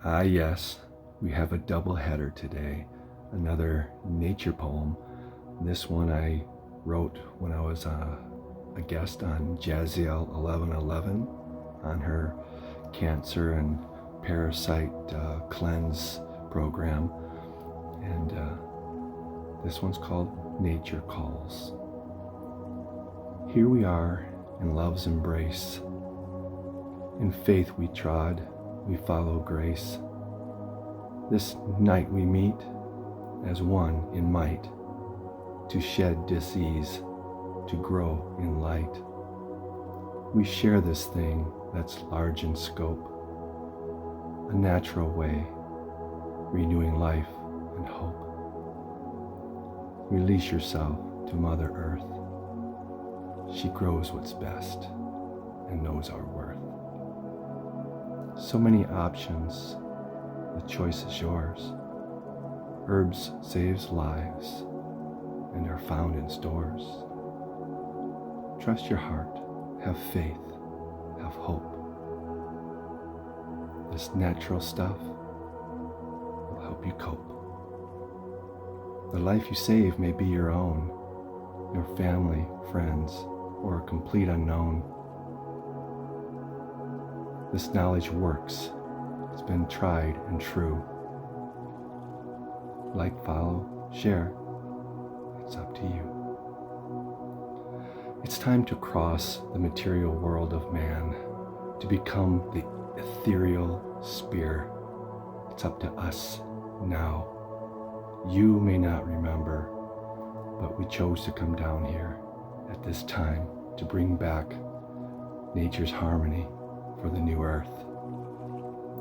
Yes, we have a double header today. Another nature poem. This one I wrote when I was a guest on Jaziel 1111 on her cancer and parasite cleanse program. And this one's called Nature Calls. Here we are in love's embrace. In faith we trod, we follow grace. This night we meet as one in might, to shed disease, to grow in light. We share this thing that's large in scope, a natural way, renewing life and hope. Release yourself to Mother Earth. She grows what's best and knows our worth. So many options, the choice is yours. Herbs saves lives and are found in stores. Trust your heart, have faith, have hope. This natural stuff will help you cope. The life you save may be your own, your family, friends, or a complete unknown. This knowledge works. It's been tried and true. Like, follow, share. It's up to you. It's time to cross the material world of man, to become the ethereal sphere. It's up to us now. You may not remember, but we chose to come down here at this time to bring back nature's harmony for the new earth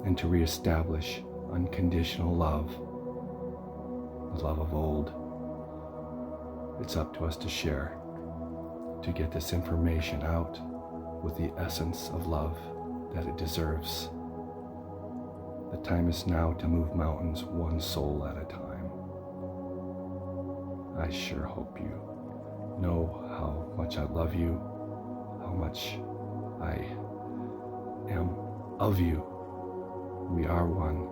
and to reestablish unconditional love, the love of old. It's up to us to share, to get this information out with the essence of love that it deserves. The time is now to move mountains one soul at a time. I sure hope you know how much I love you, how much I am of you. We are one.